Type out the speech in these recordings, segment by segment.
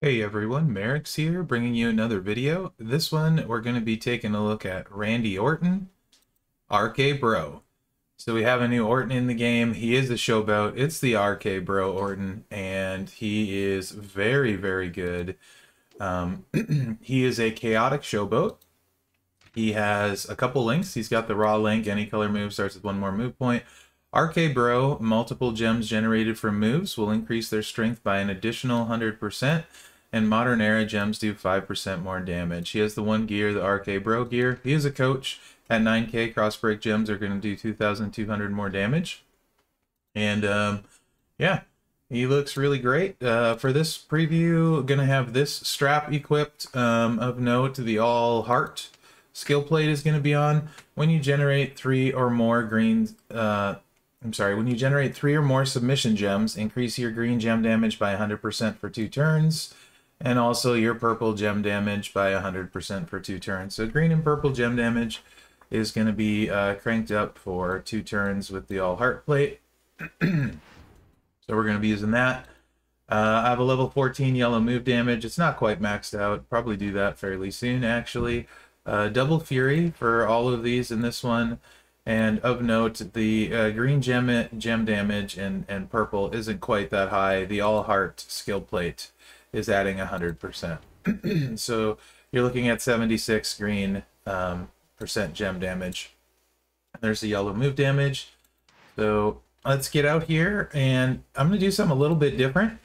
Hey everyone, Mherex here, bringing you another video. This one, we're going to be taking a look at Randy Orton, RK-Bro. So we have a new Orton in the game. He is the showboat. It's the RK-Bro Orton, and he is very, very good. He is a chaotic showboat. He has a couple links. He's got the raw link. Any color move starts with one more move point. RK-Bro, multiple gems generated from moves will increase their strength by an additional 100%, and Modern Era gems do 5% more damage. He has the one gear, the RK-Bro gear. He is a coach. At 9k, cross-break gems are going to do 2,200 more damage. And yeah, he looks really great. For this preview, going to have this strap equipped. Of note, the all heart skill plate is going to be on. When you generate three or more when you generate three or more submission gems, increase your green gem damage by 100% for 2 turns, and also your purple gem damage by 100% for 2 turns. So green and purple gem damage is going to be cranked up for 2 turns with the all heart plate. So we're going to be using that. I have a level 14 yellow move damage. It's not quite maxed out. Probably do that fairly soon, actually. Double Fury for all of these in this one. And of note, the green gem damage and purple isn't quite that high. The all heart skill plate is adding 100%. So you're looking at 76 green percent gem damage. There's the yellow move damage. So let's get out here, and I'm going to do something a little bit different.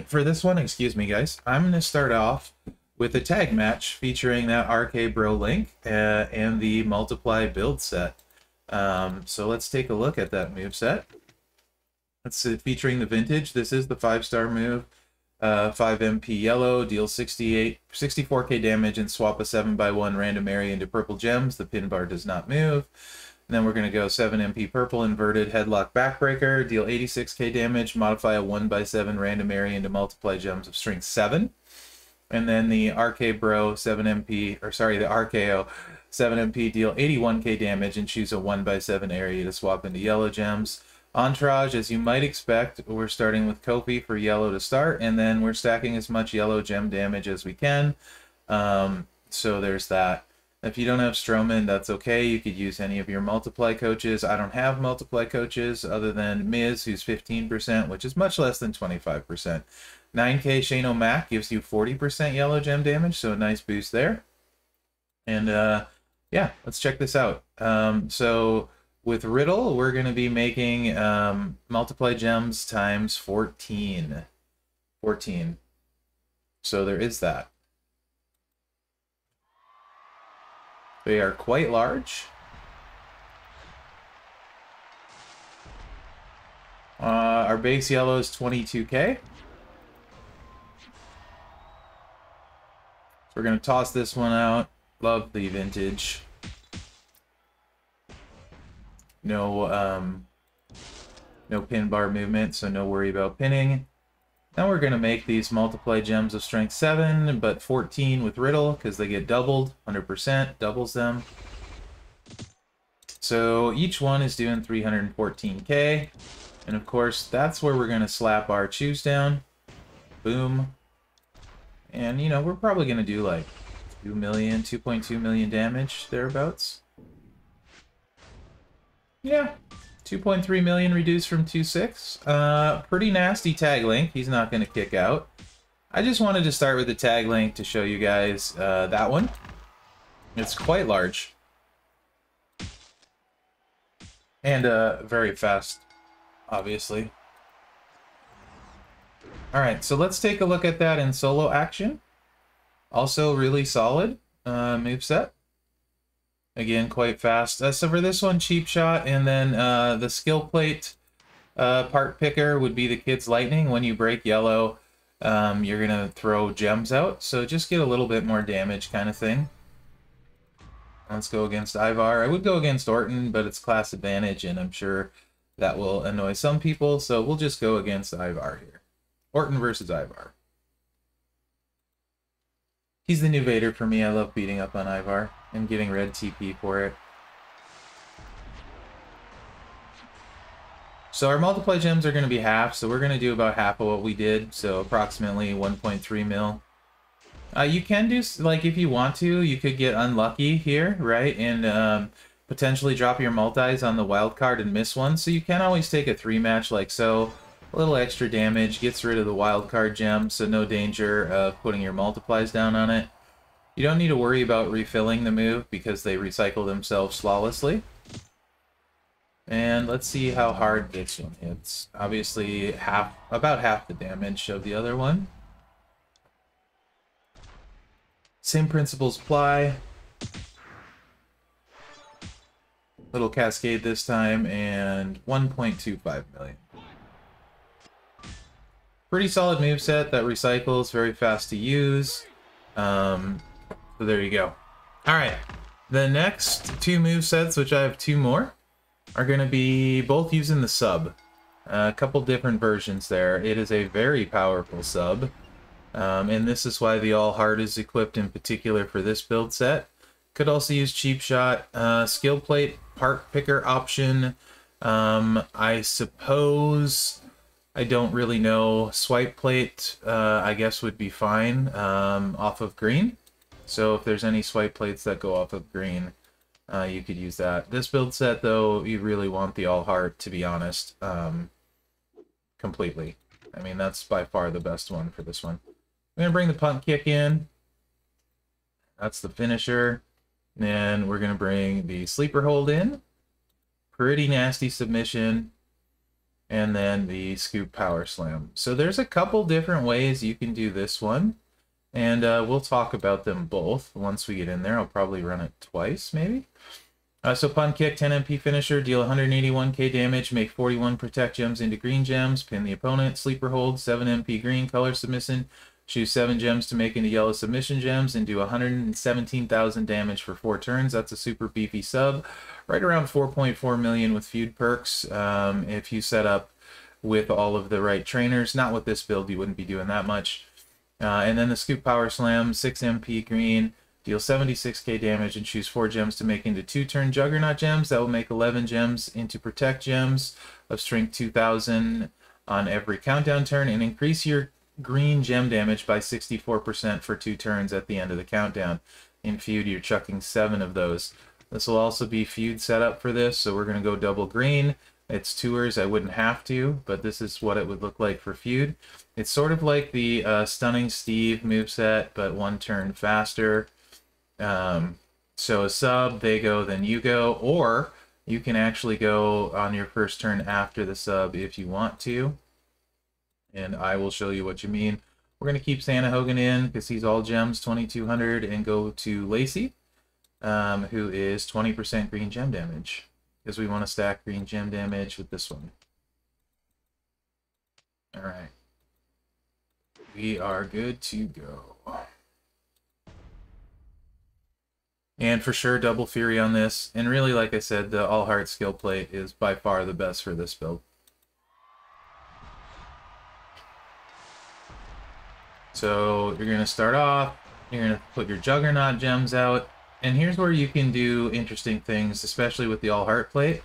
For this one, excuse me guys, I'm going to start off with a tag match featuring that RK-Bro link and the multiply build set. So let's take a look at that move set. It's featuring the vintage. This is the 5-star move. 5 MP yellow, deals 64k damage and swap a 7x1 random area into purple gems. The pin bar does not move. And then we're going to go 7 MP purple inverted headlock backbreaker, deal 86k damage, modify a 1x7 random area into multiply gems of strength 7. And then the RK-Bro 7MP, or sorry, the RKO 7MP, deal 81k damage and choose a 1x7 area to swap into yellow gems. Entourage, as you might expect, we're starting with Kofi for yellow to start, and then we're stacking as much yellow gem damage as we can. So there's that. If you don't have Strowman, that's okay. You could use any of your multiply coaches. I don't have multiply coaches other than Miz, who's 15%, which is much less than 25%. 9k Shane O'Mac gives you 40% yellow gem damage, so a nice boost there. And yeah, let's check this out. So with Riddle, we're going to be making multiply gems times 14. So there is that. They are quite large. Our base yellow is 22k. So we're going to toss this one out. Love the vintage. No pin bar movement, so no worry about pinning. Now we're going to make these multiply gems of strength 7, but 14 with Riddle, because they get doubled. 100% doubles them. So each one is doing 314k. And of course, that's where we're going to slap our choose down. Boom. And, you know, we're probably going to do like 2.2 million damage, thereabouts. Yeah, 2.3 million reduced from 2.6. Pretty nasty tag link. He's not going to kick out. I just wanted to start with the tag link to show you guys that one. It's quite large. And very fast, obviously. Alright, so let's take a look at that in solo action. Also really solid moveset. Again, quite fast. So for this one, cheap shot, and then the skill plate part picker would be the Kid's Lightning. When you break yellow, you're going to throw gems out, so just get a little bit more damage kind of thing. Let's go against Ivar. I would go against Orton, but it's class advantage, and I'm sure that will annoy some people, so we'll just go against Ivar here. Orton versus Ivar. He's the new Vader for me. I love beating up on Ivar and getting red TP for it. So our multiply gems are going to be half, so we're going to do about half of what we did, so approximately 1.3 mil. You can do, like, if you want to, you could get unlucky here, right? And potentially drop your multis on the wild card and miss one. So you can always take a 3-match like so. A little extra damage, gets rid of the wild card gem, so no danger of putting your multiplies down on it. You don't need to worry about refilling the move because they recycle themselves flawlessly. And let's see how hard this one hits. Obviously, about half the damage of the other one. Same principles apply. Little cascade this time, and 1.25 million. Pretty solid moveset that recycles, very fast to use. So there you go. Alright, the next two movesets, which I have two more, are going to be both using the sub. A couple different versions there. It is a very powerful sub. And this is why the all heart is equipped in particular for this build set. Could also use cheap shot, skill plate, part picker option. I suppose, I don't really know, swipe plate I guess would be fine off of green. So if there's any swipe plates that go off of green, you could use that. This build set though, you really want the all heart, to be honest, completely. I mean, that's by far the best one for this one. I'm going to bring the punt kick in. That's the finisher. And we're going to bring the sleeper hold in. Pretty nasty submission. And then the scoop power slam. So there's a couple different ways you can do this one. And we'll talk about them both once we get in there. I'll probably run it twice, maybe. So punt kick, 10 MP finisher, deal 181k damage, make 41 protect gems into green gems, pin the opponent, sleeper hold, 7 MP green, color submission. Choose 7 gems to make into yellow submission gems and do 117,000 damage for 4 turns. That's a super beefy sub. Right around 4.4 million with feud perks. If you set up with all of the right trainers. Not with this build, you wouldn't be doing that much. And then the scoop power slam, 6 MP green. Deal 76k damage and choose 4 gems to make into 2-turn juggernaut gems. That will make 11 gems into protect gems of strength 2000 on every countdown turn and increase your green gem damage by 64% for 2 turns at the end of the countdown. In feud, you're chucking 7 of those. This will also be feud setup for this, so we're going to go double green. It's tours, I wouldn't have to, but this is what it would look like for feud. It's sort of like the Stunning Steve moveset, but 1 turn faster. So a sub, they go, then you go, or you can actually go on your first turn after the sub if you want to. And I will show you what you mean. We're going to keep Santa Hogan in because he's all gems, 2200, and go to Lacey, who is 20% green gem damage. Because we want to stack green gem damage with this one. Alright. We are good to go. And for sure, double Fury on this. And really, like I said, the All Heart skill plate is by far the best for this build. So you're going to start off, you're going to put your Juggernaut gems out, and here's where you can do interesting things, especially with the All Heart plate.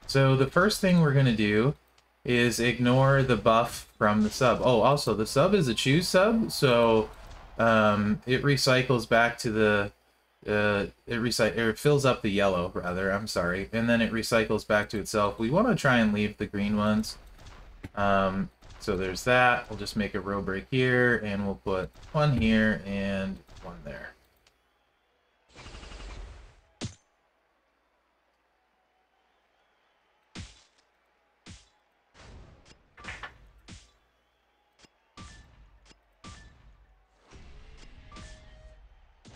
So the first thing we're going to do is ignore the buff from the sub. Oh, also, the sub is a choose sub, so it recycles back to the... it fills up the yellow, rather, I'm sorry, and then it recycles back to itself. We want to try and leave the green ones. So there's that. We'll just make a row break here, and we'll put 1 here and 1 there.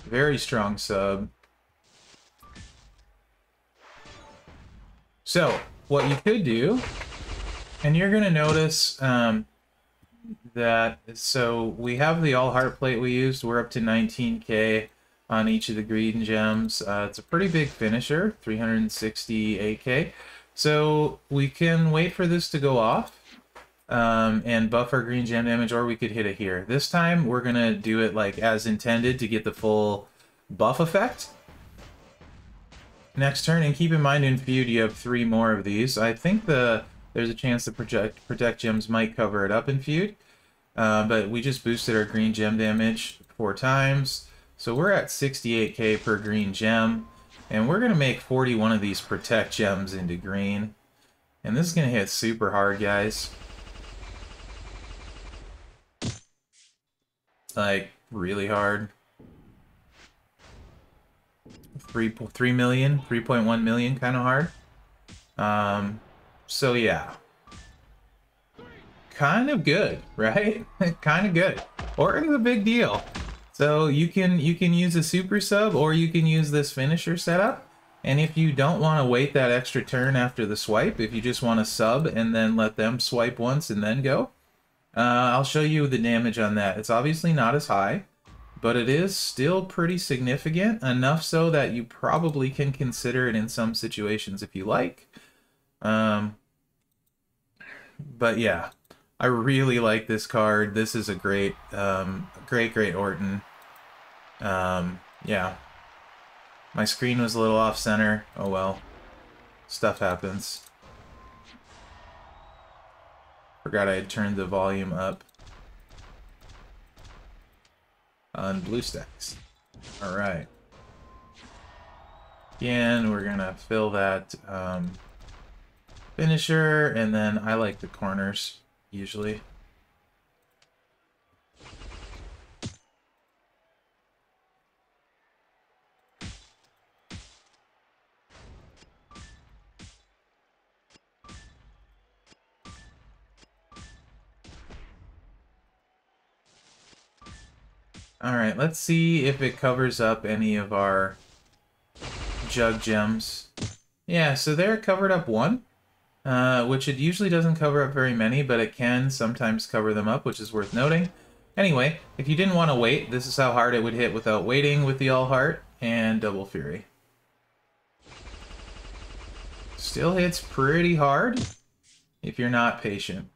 Very strong sub. So, what you could do, and you're going to notice that, so we have the all heart plate we used. We're up to 19k on each of the green gems. It's a pretty big finisher, 368k. So we can wait for this to go off and buff our green gem damage, or we could hit it here. This time we're going to do it like as intended to get the full buff effect. Next turn, and keep in mind in feud you have 3 more of these. I think the there's a chance the protect gems might cover it up in feud. But we just boosted our green gem damage 4 times. So we're at 68k per green gem. And we're going to make 41 of these protect gems into green. And this is going to hit super hard, guys. Like, really hard. 3 million, 3.1 million, kind of hard. So yeah. Kind of good, right? Kind of good. Orton's a big deal. So you can use a super sub, or you can use this finisher setup. And if you don't want to wait that extra turn after the swipe, if you just want to sub and then let them swipe once and then go, I'll show you the damage on that. It's obviously not as high, but it is still pretty significant, enough so that you probably can consider it in some situations if you like. But yeah, I really like this card. This is a great, great Orton. Yeah. My screen was a little off center. Oh well. Stuff happens. Forgot I had turned the volume up on BlueStacks. Alright. Again, we're gonna fill that finisher, and then I like the corners, usually. Alright, let's see if it covers up any of our jug gems. Yeah, so there it covered up one, which it usually doesn't cover up very many, but it can sometimes cover them up, which is worth noting. Anyway, if you didn't want to wait, this is how hard it would hit without waiting with the All Heart and Double Fury. Still hits pretty hard if you're not patient.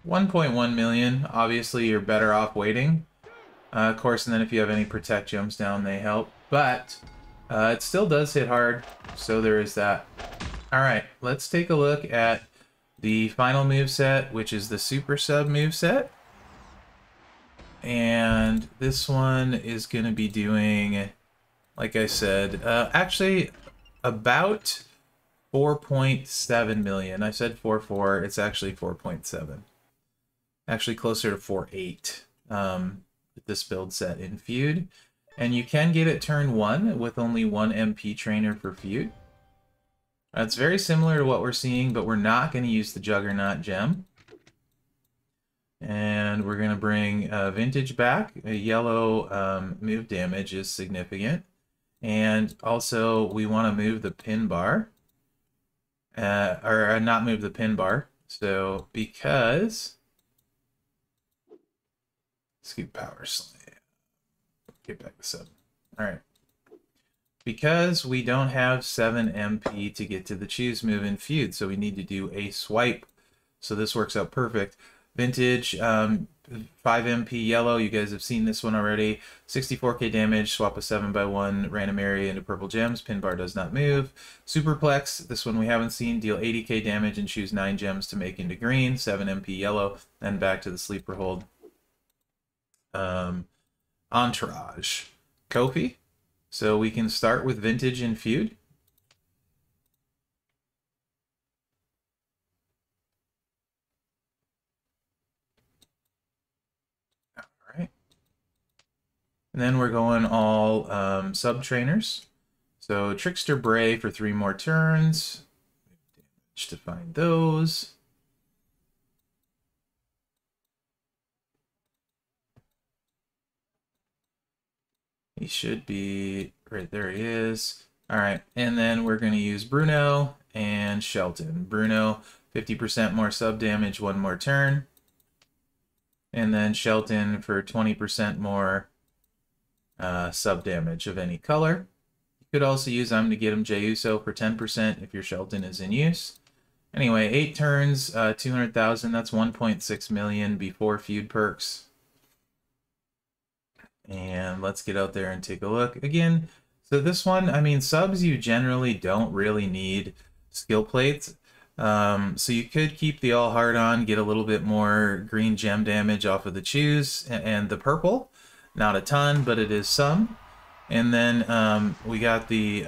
1.1 million, obviously you're better off waiting. Of course, and then if you have any protect gems down, they help. But it still does hit hard, so there is that. Alright, let's take a look at the final moveset, which is the Super Sub moveset. And this one is going to be doing, like I said, actually about 4.7 million. I said 4.4, it's actually 4.7. Actually closer to 4.8 with this build set in feud. And you can get it turn 1 with only 1 MP trainer per feud. It's very similar to what we're seeing, but we're not going to use the Juggernaut gem. And we're going to bring Vintage back. A yellow move damage is significant. And also we want to move the pin bar. Or not move the pin bar. So because... Scoop power slam. Get back to 7. Alright. Because we don't have 7 MP to get to the choose move in feud, so we need to do a swipe. So this works out perfect. Vintage, 5 MP yellow, you guys have seen this one already. 64k damage, swap a 7x1 random area into purple gems. Pin bar does not move. Superplex, this one we haven't seen. Deal 80k damage and choose 9 gems to make into green. 7 MP yellow, then back to the sleeper hold. Entourage. Kofi. So we can start with Vintage and feud. Alright. And then we're going all sub-trainers. So Trickster Bray for 3 more turns. Damage to find those. He should be right there. He is. All right, and then we're going to use Bruno and Shelton. Bruno, 50% more sub damage, 1 more turn, and then Shelton for 20% more sub damage of any color. You could also use I'm to get him Jey Uso for 10% if your Shelton is in use. Anyway, 8 turns, 200,000. That's 1.6 million before feud perks. And let's get out there and take a look. Again, So this one, I mean, subs you generally don't really need skill plates. So you could keep the all hard on, get a little bit more green gem damage off of the choose and the purple. Not a ton, but it is some. And then we got the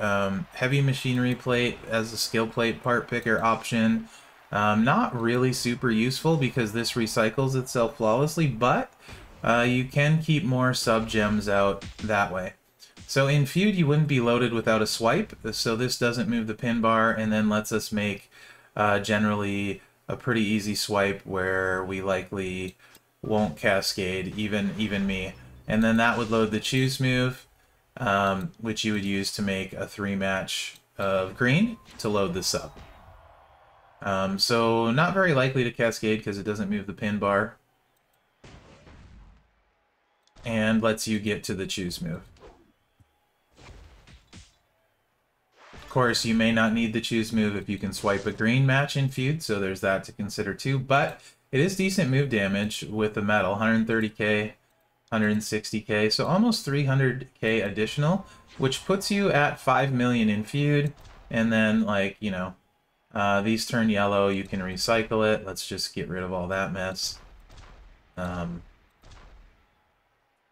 heavy machinery plate as a skill plate part picker option. Not really super useful because this recycles itself flawlessly, but you can keep more sub gems out that way. So in feud you wouldn't be loaded without a swipe, so this doesn't move the pin bar and then lets us make generally a pretty easy swipe where we likely won't cascade, even me. And then that would load the choose move, which you would use to make a 3-match of green to load the sub. So not very likely to cascade because it doesn't move the pin bar. And lets you get to the choose move. Of course, you may not need the choose move if you can swipe a green match in feud, so there's that to consider too. But it is decent move damage with the metal, 130k, 160k, so almost 300k additional, which puts you at 5 million in feud. And then, like, you know, these turn yellow, you can recycle it. Let's just get rid of all that mess. And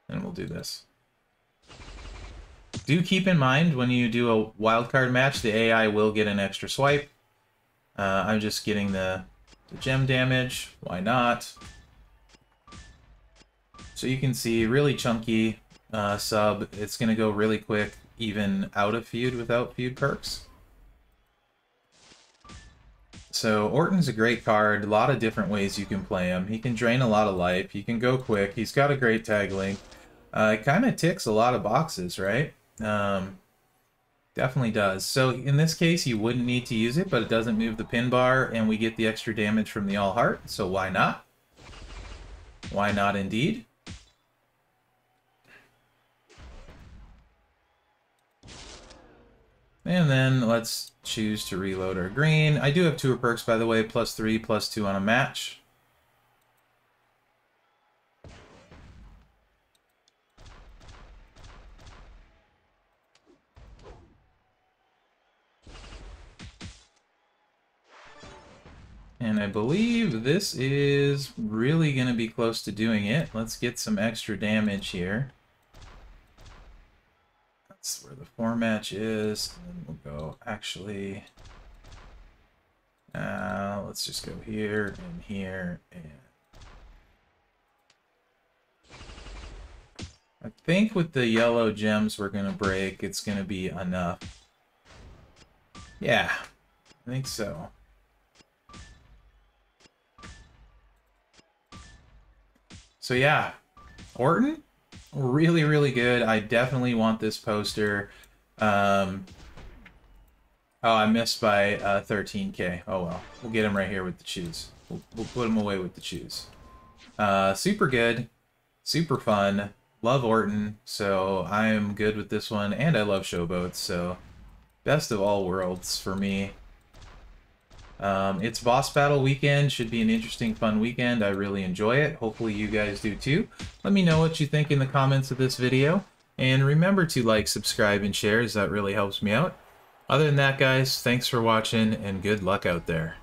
we'll do this. Do keep in mind when you do a wildcard match, the AI will get an extra swipe. I'm just getting the gem damage. Why not? So you can see really chunky sub. It's going to go really quick, even out of feud without feud perks. So Orton's a great card. A lot of different ways you can play him. He can drain a lot of life. He can go quick. He's got a great tag link. It kind of ticks a lot of boxes, right? Definitely does. So in this case, you wouldn't need to use it, but it doesn't move the pin bar, and we get the extra damage from the all heart. So why not? Why not indeed? And then let's choose to reload our green. I do have 2 perks, by the way, +3, +2 on a match. And I believe this is really going to be close to doing it. Let's get some extra damage here. That's where the 4-match is. And then we'll go, actually, let's just go here and here. And I think with the yellow gems we're going to break, it's going to be enough. Yeah, I think so. So yeah, Orton, really, really good. I definitely want this poster. Oh, I missed by 13k. Oh well, we'll get him right here with the choose. We'll put him away with the choose. Super good, super fun. Love Orton, so I am good with this one, and I love showboats, so best of all worlds for me. It's boss battle weekend. Should be an interesting, fun weekend. I really enjoy it. Hopefully you guys do too. Let me know what you think in the comments of this video. And remember to like, subscribe, and share, as that really helps me out. Other than that, guys, thanks for watching, and good luck out there.